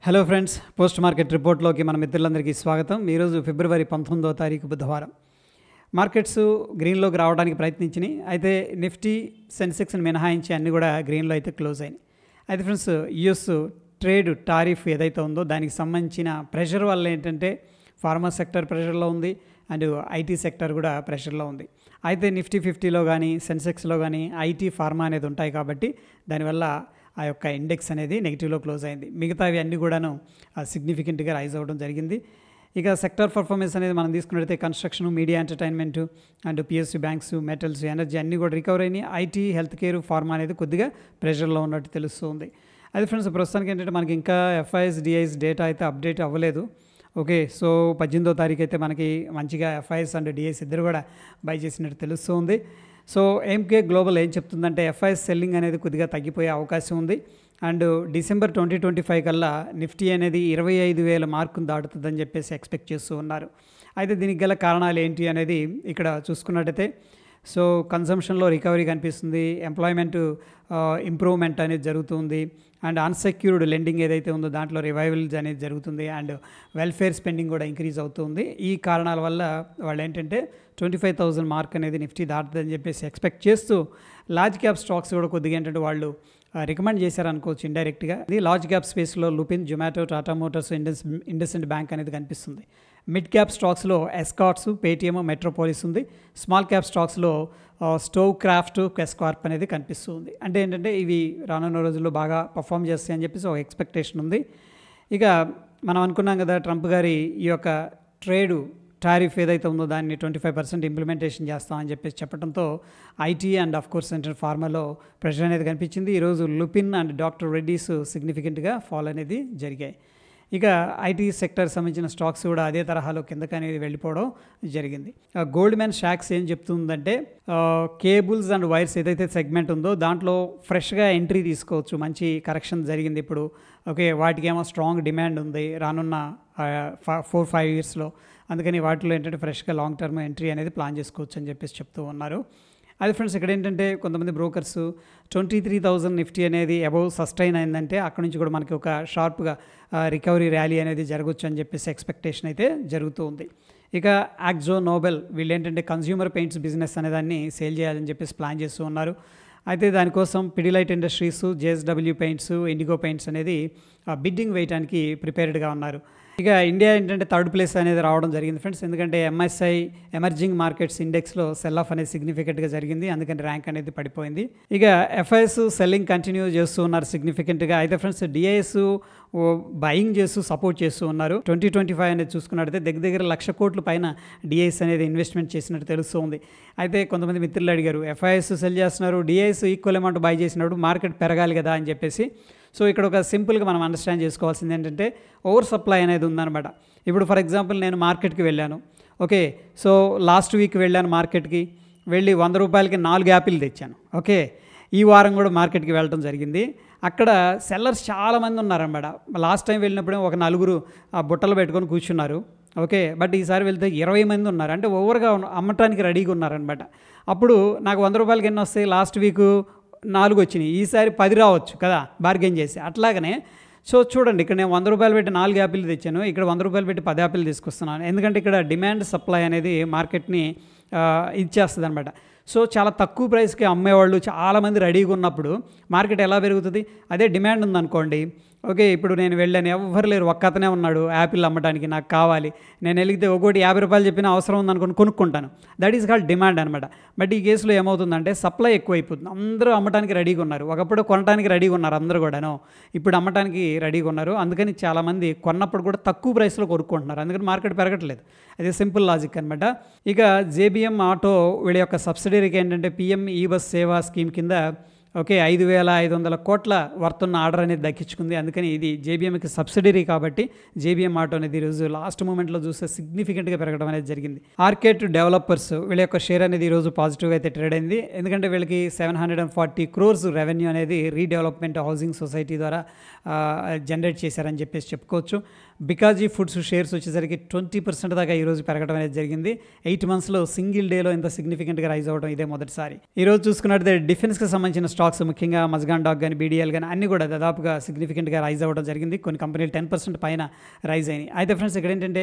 Hello friends, post market రిపోర్ట్లోకి మన మిత్రులందరికీ స్వాగతం. ఈరోజు ఫిబ్రవరి 19వ తారీఖు బుధవారం. మార్కెట్స్ గ్రీన్లోకి రావడానికి ప్రయత్నించినాయి. అయితే నిఫ్టీ, సెన్సెక్స్ని మినహాయించి అన్నీ కూడా గ్రీన్లో అయితే క్లోజ్ అయినాయి. అయితే ఫ్రెండ్స్, యుఎస్ ట్రేడ్ టారిఫ్ ఏదైతే ఉందో దానికి సంబంధించిన ప్రెషర్ వల్ల ఏంటంటే ఫార్మా సెక్టర్ ప్రెషర్లో ఉంది అండ్ ఐటీ సెక్టర్ కూడా ప్రెషర్లో ఉంది. అయితే నిఫ్టీ 50లో కానీ సెన్సెక్స్లో కానీ ఐటీ, ఫార్మా అనేది ఉంటాయి కాబట్టి దానివల్ల ఆ యొక్క ఇండెక్స్ అనేది నెగిటివ్లో క్లోజ్ అయింది. మిగతావి అన్నీ కూడాను సిగ్నిఫికెంట్గా రైజ్ అవ్వడం జరిగింది. ఇక సెక్టర్ పర్ఫార్మెన్స్ అనేది మనం తీసుకున్నట్లయితే construction, media, entertainment and PSU, banks, metals, energy అన్నీ కూడా రికవర్ అయినాయి. ఐటీ, హెల్త్ కేర్, ఫార్మా అనేది కొద్దిగా ప్రెషర్లో ఉన్నట్టు తెలుస్తుంది. అది ఫ్రెండ్స్, ప్రస్తుతానికి ఏంటంటే మనకి ఇంకా ఎఫ్ఐఎస్, డిఐఎస్ డేటా అయితే అప్డేట్ అవ్వలేదు. ఓకే, సో 18వ తారీఖు అయితే మనకి మంచిగా ఎఫ్ఐఎస్ అండ్ డిఐఎస్ ఇద్దరు కూడా బై చేసినట్టు తెలుస్తుంది. సో ఎంకే గ్లోబల్ ఏం చెప్తుందంటే ఎఫ్ఐఎస్ సెల్లింగ్ అనేది కొద్దిగా తగ్గిపోయే అవకాశం ఉంది అండ్ డిసెంబర్ 2025 కల్లా నిఫ్టీ అనేది 25,000 మార్కును దాటుతుందని చెప్పేసి ఎక్స్పెక్ట్ చేస్తూ ఉన్నారు. అయితే దీనికి గల కారణాలు ఏంటి అనేది ఇక్కడ చూసుకున్నట్టయితే సో కన్సంప్షన్లో రికవరీ కనిపిస్తుంది, ఎంప్లాయ్మెంట్ ఇంప్రూవ్మెంట్ అనేది జరుగుతుంది అండ్ అన్సెక్యూర్డ్ లెండింగ్ ఏదైతే ఉందో దాంట్లో రివైవల్స్ అనేది జరుగుతుంది అండ్ వెల్ఫేర్ స్పెండింగ్ కూడా ఇంక్రీజ్ అవుతుంది. ఈ కారణాల వల్ల వాళ్ళు ఏంటంటే 25,000 మార్క్ అనేది నిఫ్టీ దాటుతుందని చెప్పేసి ఎక్స్పెక్ట్ చేస్తూ లార్జ్ క్యాప్ స్టాక్స్ కూడా కొద్దిగా ఏంటంటే వాళ్ళు రికమెండ్ చేశారనుకోవచ్చు ఇండైరెక్ట్గా. ఇది లార్జ్ క్యాప్ స్పేస్లో లుపిన్, జొమాటో, టాటా మోటార్స్, ఇండస్ఇండ్ బ్యాంక్ అనేది కనిపిస్తుంది. మిడ్ క్యాప్ స్టాక్స్లో ఎస్కార్ట్స్, పేటిఎం, మెట్రోపోలిస్ ఉంది. స్మాల్ క్యాప్ స్టాక్స్లో స్టోవ్ క్రాఫ్ట్, క్వెస్ కార్ప్ అనేది కనిపిస్తుంది. అంటే ఏంటంటే ఇవి రానున్న రోజుల్లో బాగా పర్ఫామ్ చేస్తాయని చెప్పేసి ఒక ఎక్స్పెక్టేషన్ ఉంది. ఇక మనం అనుకున్నాం కదా, ట్రంప్ గారి ఈ యొక్క ట్రేడ్ టారిఫ్ ఏదైతే ఉందో దాన్ని 25% ఇంప్లిమెంటేషన్ చేస్తామని చెప్పేసి చెప్పడంతో IT and of course centre ఫార్మాలో ప్రెషర్ అనేది కనిపించింది. ఈరోజు లుపిన్ అండ్ డాక్టర్ రెడ్డీస్ సిగ్నిఫికెంట్గా ఫాల్ అనేది జరిగాయి. ఇక ఐటీ సెక్టర్ సంబంధించిన స్టాక్స్ కూడా అదే తరహాలో కిందకి అనేది వెళ్ళిపోవడం జరిగింది. గోల్డ్మెన్ సాక్స్ ఏం చెప్తుందంటే కేబుల్స్ అండ్ వైర్స్ ఏదైతే సెగ్మెంట్ ఉందో దాంట్లో ఫ్రెష్గా ఎంట్రీ తీసుకోవచ్చు, మంచి కరెక్షన్ జరిగింది ఇప్పుడు. ఓకే, వాటికేమో స్ట్రాంగ్ డిమాండ్ ఉంది రానున్న 4-5 ఇయర్స్లో. అందుకని వాటిలో ఏంటంటే ఫ్రెష్గా లాంగ్ టర్మ్ ఎంట్రీ అనేది ప్లాన్ చేసుకోవచ్చు అని చెప్పేసి చెప్తూ ఉన్నారు. అది ఫ్రెండ్స్, ఇక్కడ ఏంటంటే కొంతమంది బ్రోకర్స్ 23,000 నిఫ్టీ అనేది అబౌవ్ సస్టైన్ అయిందంటే అక్కడ నుంచి కూడా మనకి ఒక షార్ప్గా రికవరీ ర్యాలీ అనేది జరగవచ్చు అని చెప్పేసి ఎక్స్పెక్టేషన్ అయితే జరుగుతూ ఉంది. ఇక యాక్జో నోబెల్ వీళ్ళు ఏంటంటే కన్స్యూమర్ పెయింట్స్ బిజినెస్ అనేదాన్ని సేల్ చేయాలని చెప్పేసి ప్లాన్ చేస్తూ ఉన్నారు. అయితే దానికోసం Pidilite industries, JSW paints, IndiGo paints అనేది బిడ్డింగ్ వేయడానికి ప్రిపేర్డ్గా ఉన్నారు. ఇక ఇండియా ఏంటంటే థర్డ్ ప్లేస్ అనేది రావడం జరిగింది ఫ్రెండ్స్, ఎందుకంటే ఎంఎస్ఐ ఎమర్జింగ్ మార్కెట్స్ ఇండెక్స్లో సెల్ ఆఫ్ అనేది సిగ్నిఫికెంట్గా జరిగింది, అందుకని ర్యాంక్ అనేది పడిపోయింది. ఇక ఎఫ్ఐఎస్ సెల్లింగ్ కంటిన్యూ చేస్తూ ఉన్నారు సిగ్నిఫికెంట్గా. అయితే ఫ్రెండ్స్, డిఐఎస్ బయింగ్ చేస్తూ సపోర్ట్ చేస్తూ ఉన్నారు. 2025 అనేది చూసుకున్నట్టయితే దగ్గర 1,00,000 కోట్ల పైన డిఐఎస్ అనేది ఇన్వెస్ట్మెంట్ చేసినట్టు తెలుస్తుంది. అయితే కొంతమంది మిత్రులు అడిగారు, ఎఫ్ఐఎస్ సెల్ చేస్తున్నారు, డిఐఎస్ ఈక్వల్ అమౌంట్ బై చేసినప్పుడు మార్కెట్ పెరగాలి కదా అని చెప్పేసి. సో ఇక్కడ ఒక సింపుల్గా మనం అండర్స్టాండ్ చేసుకోవాల్సింది ఏంటంటే ఓవర్ సప్లై అనేది ఉందన్నమాట. ఇప్పుడు ఫర్ ఎగ్జాంపుల్ నేను మార్కెట్కి వెళ్ళాను. ఓకే, సో లాస్ట్ వీక్ వెళ్ళాను మార్కెట్కి, వెళ్ళి 100 రూపాయలకి 4 యాపిల్ తెచ్చాను. ఓకే, ఈ వారం కూడా మార్కెట్కి వెళ్ళడం జరిగింది. అక్కడ సెల్లర్స్ చాలామంది ఉన్నారన్నమాట. లాస్ట్ టైం వెళ్ళినప్పుడే ఒక 4 బుట్టలు పెట్టుకొని కూర్చున్నారు. ఓకే, బట్ ఈసారి వెళ్తే 20 మంది ఉన్నారు, అంటే ఓవర్గా అమ్మటానికి రెడీగా ఉన్నారనమాట. అప్పుడు నాకు 100 రూపాయలకి ఎన్ని వస్తాయి? లాస్ట్ వీకు 4 వచ్చినాయి, ఈసారి 10 రావచ్చు కదా బార్గెన్ చేసి. అట్లాగనే సో చూడండి, ఇక్కడ నేను 100 రూపాయలు పెట్టి 4 యాపిల్ తెచ్చాను, ఇక్కడ 100 రూపాయలు పెట్టి 10 యాపిల్ తీసుకొస్తున్నాను. ఎందుకంటే ఇక్కడ డిమాండ్ సప్లై అనేది మార్కెట్ని ఇచ్చేస్తుంది అనమాట. సో చాలా తక్కువ ప్రైస్కి అమ్మేవాళ్ళు చాలామంది రెడీగా ఉన్నప్పుడు మార్కెట్ ఎలా పెరుగుతుంది? అదే డిమాండ్ ఉందనుకోండి. ఓకే, ఇప్పుడు నేను వెళ్ళాను, ఎవ్వరు లేరు, ఒక్క అతనే ఉన్నాడు యాపిల్ అమ్మటానికి, నాకు కావాలి, నేను వెళితే ఒకటి 50 రూపాయలు చెప్పిన అవసరం ఉందనుకుని కొనుక్కుంటాను. దట్ ఈస్ కాల్డ్ డిమాండ్ అనమాట. బట్ ఈ కేసులో ఏమవుతుందంటే సప్లై ఎక్కువైపోతుంది. అందరూ అమ్మటానికి రెడీగా ఉన్నారు. ఒకప్పుడు కొనడానికి రెడీగా ఉన్నారు అందరూ కూడాను, ఇప్పుడు అమ్మటానికి రెడీగా ఉన్నారు. అందుకని చాలామంది కొన్నప్పుడు కూడా తక్కువ ప్రైస్లో కొనుక్కుంటున్నారు, అందుకని మార్కెట్ పెరగట్లేదు. అదే సింపుల్ లాజిక్ అనమాట. ఇక జేబీఎం ఆటో వీళ్ళ యొక్క సబ్సిడరీకి ఏంటంటే పిఎం ఈ బస్ సేవా స్కీమ్ కింద ఓకే 5,500 కోట్ల వర్తున్న ఆర్డర్ అనేది దక్కించుకుంది. అందుకని ఇది జేబీఎంకి సబ్సిడరీ కాబట్టి జేబీఎం ఆటో అనేది ఈరోజు లాస్ట్ మూమెంట్లో చూస్తే సిగ్నిఫికెంట్గా పెరగడం అనేది జరిగింది. ఆర్కేట్ డెవలపర్స్ వీళ్ళ యొక్క షేర్ అనేది ఈరోజు పాజిటివ్గా అయితే ట్రేడ్ అయింది, ఎందుకంటే వీళ్ళకి 740 crores రెవెన్యూ అనేది రీడెవలప్మెంట్ హౌసింగ్ సొసైటీ ద్వారా జనరేట్ చేశారని చెప్పేసి చెప్పుకోవచ్చు. బికాజీ ఫుడ్స్ షేర్స్ వచ్చేసరికి 20% దాకా ఈరోజు పెరగడం అనేది జరిగింది. 8 monthsలో సింగిల్ డేలో ఇంత సిగ్నిఫికెంట్గా రైజ్ అవ్వడం ఇదే మొదటిసారి. ఈరోజు చూసుకున్నట్లయితే డిఫెన్స్కి సంబంధించిన స్టాక్ స్టాక్స్ ముఖ్యంగా మజ్గాన్ డాక్ కానీ బీడీఎల్ కానీ అన్నీ కూడా దాదాపుగా సిగ్నిఫికెంట్గా రైజ్ అవ్వడం జరిగింది. కొన్ని కంపెనీలు 10% పైన రైజ్ అయినాయి. అయితే ఫ్రెండ్స్ ఇక్కడ ఏంటంటే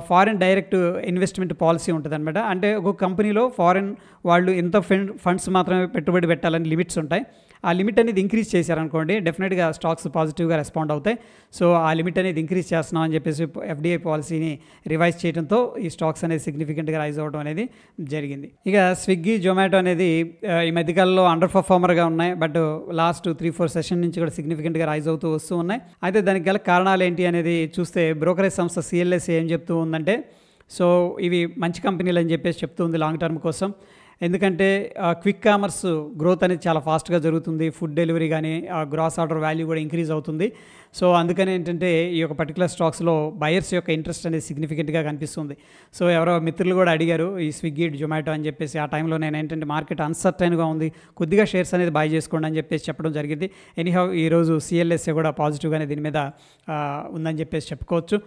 ఫారిన్ డైరెక్ట్ ఇన్వెస్ట్మెంట్ పాలసీ ఉంటుంది అనమాట. అంటే ఒక కంపెనీలో ఫారిన్ వాళ్ళు ఎంత ఫండ్స్ మాత్రమే పెట్టుబడి పెట్టాలని లిమిట్స్ ఉంటాయి. ఆ లిమిట్ అనేది ఇంక్రీజ్ చేశారనుకోండి, డెఫినెట్గా స్టాక్స్ పాజిటివ్గా రెస్పాండ్ అవుతాయి. సో ఆ లిమిట్ అనేది ఇంక్రీజ్ చేస్తున్నాం అని చెప్పేసి ఎఫ్డీఐ పాలసీని రివైజ్ చేయడంతో ఈ స్టాక్స్ అనేది సిగ్నిఫికెంట్గా రైజ్ అవ్వడం అనేది జరిగింది. ఇక స్విగ్గీ, జొమాటో అనేది ఈ మధ్యకాలంలో అండర్ పర్ఫార్మర్గా ఉన్నాయి. బట్ లాస్ట్ 3-4 సెషన్ నుంచి కూడా సిగ్నిఫికెంట్గా రైజ్ అవుతూ వస్తూ ఉన్నాయి. అయితే దానికి గల కారణాలు ఏంటి అనేది చూస్తే బ్రోకరేజ్ సంస్థ సిఎల్ఎస్ఏ ఏం చెప్తూ ఉందంటే, సో ఇవి మంచి కంపెనీలు అని చెప్పేసి చెప్తూ ఉంది లాంగ్ టర్మ్ కోసం. ఎందుకంటే క్విక్ కామర్స్ గ్రోత్ అనేది చాలా ఫాస్ట్గా జరుగుతుంది. ఫుడ్ డెలివరీ కానీ గ్రాస్ ఆర్డర్ వాల్యూ కూడా ఇంక్రీజ్ అవుతుంది. సో అందుకని ఏంటంటే ఈ యొక్క పర్టికులర్ స్టాక్స్లో బయర్స్ యొక్క ఇంట్రెస్ట్ అనేది సిగ్నిఫికెంట్గా కనిపిస్తుంది. సో ఎవరో మిత్రులు కూడా అడిగారు ఈ స్విగ్గీ, జొమాటో అని చెప్పేసి. ఆ టైంలో నేను ఏంటంటే మార్కెట్ అన్సర్టైన్గా ఉంది, కొద్దిగా షేర్స్ అనేది బై చేసుకోండి అని చెప్పేసి చెప్పడం జరిగింది. ఎనీహౌ ఈరోజు సిఎల్ఎస్ఏ కూడా పాజిటివ్గానే దీని మీద ఉందని చెప్పేసి చెప్పుకోవచ్చు.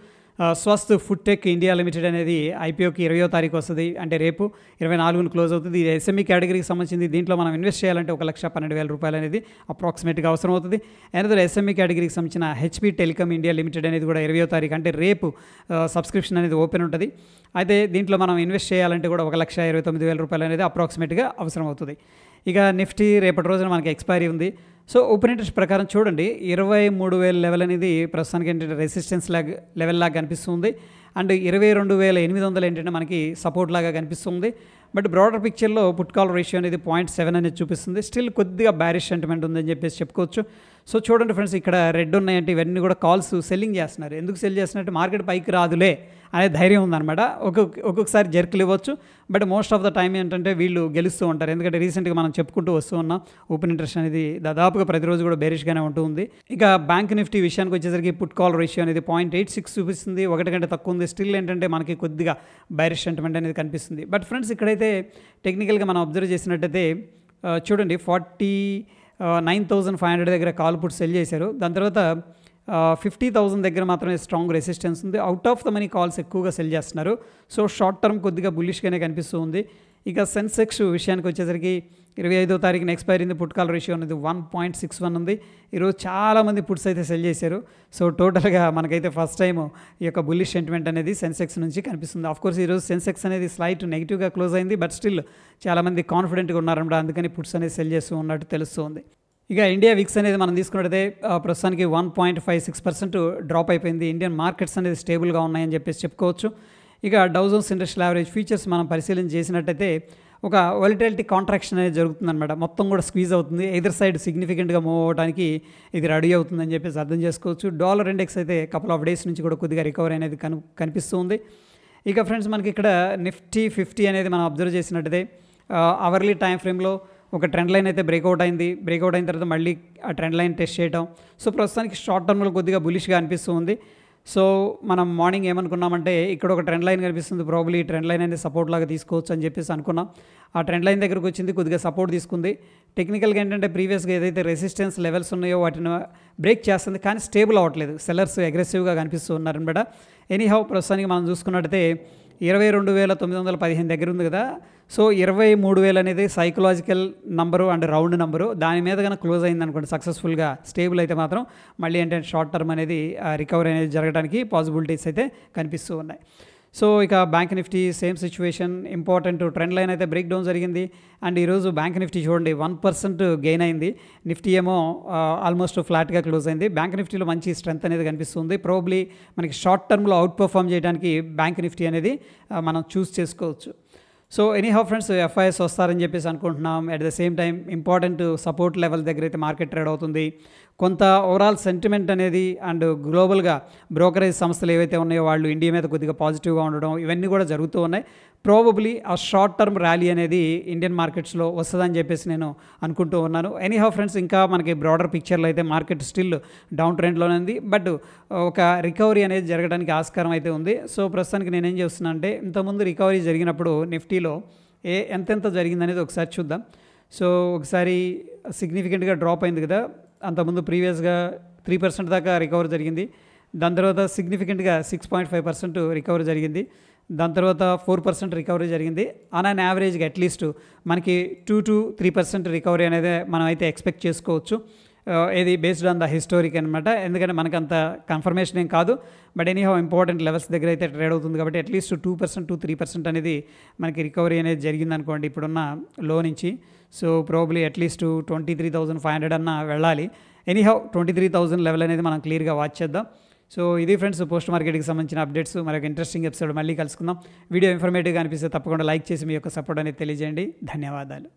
Swasth food tech India limited అనేది ఐపీఓకి 20వ తారీఖు వస్తుంది. అంటే రేపు 24న క్లోజ్ అవుతుంది. ఇది ఎస్ఎంఈ కేటగిరీకి సంబంధించింది. దీంట్లో మనం ఇన్వెస్ట్ చేయాలంటే 1,12,000 రూపాయలు అనేది అప్రాక్సిమేట్గా అవసరం అవుతుంది. అనదర్ ఎస్ఎంఈ కేటగిరీకి సంబంధించిన హెచ్పి టెలికామ్ ఇండియా లిమిటెడ్ అనేది కూడా 20వ తారీఖు అంటే రేపు సబ్స్క్రిప్షన్ అనేది ఓపెన్ ఉంటుంది. అయితే దీంట్లో మనం ఇన్వెస్ట్ చేయాలంటే కూడా 1,29,000 రూపాయలు అనేది అప్రాక్సిమేట్గా అవసరం అవుతుంది. ఇక నిఫ్టీ రేపటి రోజున మనకి ఎక్స్పైరీ ఉంది. సో ఓపెన్ ఇంట్రెస్ట్ ప్రకారం చూడండి 23,000 లెవెల్ అనేది ప్రస్తుతానికి ఏంటంటే రెసిస్టెన్స్ లెవెల్ లాగా కనిపిస్తుంది. అండ్ 22,800 ఏంటంటే మనకి సపోర్ట్ లాగా కనిపిస్తుంది. బట్ బ్రాడర్ పిక్చర్లో పుట్ కాల్ రేషియో అనేది 0.7 అనేది చూపిస్తుంది. స్టిల్ కొద్దిగా బ్యారిష్ సెంటిమెంట్ ఉందని చెప్పేసి చెప్పుకోవచ్చు. సో చూడండి ఫ్రెండ్స్, ఇక్కడ రెడ్ ఉన్నాయంటే ఇవన్నీ కూడా కాల్స్ సెల్లింగ్ చేస్తున్నారు. ఎందుకు సెల్ చేస్తున్నట్టు మార్కెట్ పైకి రాదులే అనే ధైర్యం ఉందన్నమాట. ఒక్కొక్కసారి జర్కులు ఇవ్వచ్చు, but most of the time ఏంటంటే వీళ్ళు గెలుస్తూ ఉంటారు. ఎందుకంటే రీసెంట్గా మనం చెప్పుకుంటూ వస్తూ ఉన్నాం ఓపెన్ ఇంట్రెస్ట్ అనేది దాదాపుగా ప్రతిరోజు కూడా బేరిష్గానే ఉంటుంది. ఇక బ్యాంక్ నిఫ్టీ విషయానికి వచ్చేసరికి పుట్ కాల్ రేషియో అనేది 0.86 చూపిస్తుంది, 1 కంటే తక్కువ ఉంది. స్టిల్ ఏంటంటే మనకి కొద్దిగా బైరిష్ సెంటిమెంట్ అనేది కనిపిస్తుంది. బట్ ఫ్రెండ్స్ ఇక్కడైతే టెక్నికల్గా మనం అబ్జర్వ్ చేసినట్టయితే చూడండి 49,500 దగ్గర కాల్ పుట్ సెల్ చేశారు. దాని తర్వాత 50,000 దగ్గర మాత్రమే స్ట్రాంగ్ రెసిస్టెన్స్ ఉంది. Out of the money calls ఎక్కువగా సెల్ చేస్తున్నారు. సో షార్ట్ టర్మ్ కొద్దిగా బుల్లిష్గానే కనిపిస్తూ ఉంది. ఇక సెన్సెక్స్ విషయానికి వచ్చేసరికి 25వ తారీఖున ఎక్స్పైర్ అయింది. పుట్ కాల్ రేషియో అనేది 1.61 ఉంది. ఈరోజు చాలామంది పుట్స్ అయితే సెల్ చేశారు. సో టోటల్గా మనకైతే ఫస్ట్ టైం ఈ యొక్క బుల్లిష్ సెంటిమెంట్ అనేది సెన్సెక్స్ నుంచి కనిపిస్తుంది. ఆఫ్కోర్స్ ఈరోజు సెన్సెక్స్ అనేది స్లైట్ నెగిటివ్గా క్లోజ్ అయింది. బట్ స్టిల్ చాలామంది కాన్ఫిడెంట్గా ఉన్నారన్నమాట. అందుకని పుట్స్ అనేది సెల్ చేస్తూ ఉన్నట్టు తెలుస్తుంది. ఇక ఇండియా విక్స్ అనేది మనం తీసుకున్నట్టయితే ప్రస్తుతానికి 1.56% డ్రాప్ అయిపోయింది. ఇండియన్ మార్కెట్స్ అనేది స్టేబుల్గా ఉన్నాయని చెప్పేసి చెప్పుకోవచ్చు. ఇక Dow Jones industrial average futures మనం పరిశీలన చేసినట్టయితే ఒక వోలటిలిటీ కాంట్రాక్షన్ అనేది జరుగుతుందన్నమాట. మొత్తం కూడా స్క్వీజ్ అవుతుంది. ఎదర్ సైడ్ సిగ్నిఫికెంట్గా మూవ్ అవ్వడానికి ఇది రెడీ అవుతుందని చెప్పేసి అర్థం చేసుకోవచ్చు. డాలర్ ఇండెక్స్ అయితే కపుల్ ఆఫ్ డేస్ నుంచి కూడా కొద్దిగా రికవరీ అనేది కనిపిస్తుంది. ఇక ఫ్రెండ్స్ మనకి ఇక్కడ నిఫ్టీ 50 అనేది మనం అబ్జర్వ్ చేసినట్టయితే అవర్లీ టైం ఫ్రేమ్లో ఒక ట్రెండ్ లైన్ అయితే బ్రేక్అవుట్ అయింది. బ్రేక్అవుట్ అయిన తర్వాత మళ్ళీ ఆ ట్రెండ్ లైన్ టెస్ట్ చేయడం. సో ప్రస్తుతానికి షార్ట్ టర్మ్లో కొద్దిగా బులిష్గా అనిపిస్తుంది. సో మనం మార్నింగ్ ఏమనుకున్నామంటే ఇక్కడ ఒక ట్రెండ్ లైన్ కనిపిస్తుంది, ప్రాబ్లీ ఈ ట్రెండ్ లైన్ అనేది సపోర్ట్ లాగా తీసుకోవచ్చు అని చెప్పేసి అనుకున్నాం. ఆ ట్రెండ్ లైన్ దగ్గరకు వచ్చింది, కొద్దిగా సపోర్ట్ తీసుకుంది. టెక్నికల్గా ఏంటంటే ప్రీవియస్గా ఏదైతే రెసిస్టెన్స్ లెవెల్స్ ఉన్నాయో వాటిని బ్రేక్ చేస్తుంది, కానీ స్టేబుల్ అవ్వట్లేదు. సెల్లర్స్ అగ్రెసివ్గా కనిపిస్తూ ఉన్నారనమాట. ఎనీహౌ ప్రస్తుతానికి మనం చూసుకున్నట్టయితే 22,915 దగ్గర ఉంది కదా. సో 23,000 అనేది psychological number and round number. దాని మీద కనుక క్లోజ్ అయింది అనుకోండి సక్సెస్ఫుల్గా స్టేబుల్ అయితే మాత్రం మళ్ళీ ఏంటంటే షార్ట్ టర్మ్ అనేది రికవరీ అనేది జరగడానికి పాసిబిలిటీస్ అయితే కనిపిస్తూ ఉన్నాయి. సో ఇక bank Nifty same situation. Important trend line అయితే బ్రేక్ డౌన్ జరిగింది. అండ్ ఈరోజు బ్యాంక్ నిఫ్టీ చూడండి 1% గెయిన్ అయింది. నిఫ్టీ ఏమో ఆల్మోస్ట్ ఫ్లాట్గా క్లోజ్ అయింది. బ్యాంక్ నిఫ్టీలో మంచి స్ట్రెంత్ అనేది కనిపిస్తుంది. ప్రాబబ్లీ మనకి షార్ట్ టర్మ్లో అవుట్ పర్ఫామ్ చేయడానికి బ్యాంక్ నిఫ్టీ అనేది మనం చూస్ చేసుకోవచ్చు. సో ఎనీహౌ ఫ్రెండ్స్ ఎఫ్ఐఎస్ వస్తారని చెప్పేసి అనుకుంటున్నాం. At the same time important support level దగ్గర అయితే మార్కెట్ ట్రేడ్ అవుతుంది. కొంత ఓవరాల్ సెంటిమెంట్ అనేది అండ్ గ్లోబల్గా బ్రోకరేజ్ సంస్థలు ఏవైతే ఉన్నాయో వాళ్ళు ఇండియా మీద కొద్దిగా పాజిటివ్గా ఉండడం ఇవన్నీ కూడా జరుగుతూ ఉన్నాయి. ప్రాబబ్లీ ఆ షార్ట్ టర్మ్ ర్యాలీ అనేది ఇండియన్ మార్కెట్స్లో వస్తుందని చెప్పేసి నేను అనుకుంటూ ఉన్నాను. ఎనీహౌ ఫ్రెండ్స్ ఇంకా మనకి బ్రాడర్ పిక్చర్లో అయితే మార్కెట్ స్టిల్ డౌన్ ట్రెండ్లోనే ఉంది. బట్ ఒక రికవరీ అనేది జరగడానికి ఆస్కారం అయితే ఉంది. సో ప్రస్తుతానికి నేనేం చేస్తున్నా అంటే ఇంతకుముందు రికవరీ జరిగినప్పుడు నిఫ్టీలో ఎంతెంత జరిగిందనేది ఒకసారి చూద్దాం. సో ఒకసారి సిగ్నిఫికెంట్గా డ్రాప్ అయింది కదా. అంతకుముందు ప్రీవియస్గా 3% దాకా రికవరీ జరిగింది. దాని తర్వాత సిగ్నిఫికెంట్గా 6.5% రికవరీ జరిగింది. దాని తర్వాత 4% రికవరీ జరిగింది. ఆన్ అన్ యావరేజ్గా అట్లీస్ట్ మనకి 2 to 3% రికవరీ అనేది మనం అయితే ఎక్స్పెక్ట్ చేసుకోవచ్చు. ఇది బేస్డ్ ఆన్ ద హిస్టోరిక్ అనమాట. ఎందుకంటే మనకంత కన్ఫర్మేషన్ ఏం కాదు, బట్ ఎనీహౌ ఇంపార్టెంట్ లెవెల్స్ దగ్గర అయితే ట్రేడ్ అవుతుంది కాబట్టి అట్లీస్ట్ 2% to 3% అనేది మనకి రికవరీ అనేది జరిగిందనుకోండి ఇప్పుడున్న లో నుంచి. సో ప్రాబబ్లీ అట్లీస్ట్ 23,500 అన్న వెళ్ళాలి. ఎనీహౌ 23,000 లెవెల్ అనేది మనం క్లియర్గా వాచ్ చేద్దాం. సో ఇది ఫ్రెండ్స్ పోస్ట్ మార్కెట్కి సంబంధించిన అప్డేట్స్. మరొక ఇంట్రెస్టింగ్ ఎపిసోడ్ మళ్ళీ కలుసుకుందాం. వీడియో ఇన్ఫర్మేటివ్గా అనిపిస్తే తప్పకుండా లైక్ చేసి మీ యొక్క సపోర్ట్ అనేది తెలియజేయండి. ధన్యవాదాలు.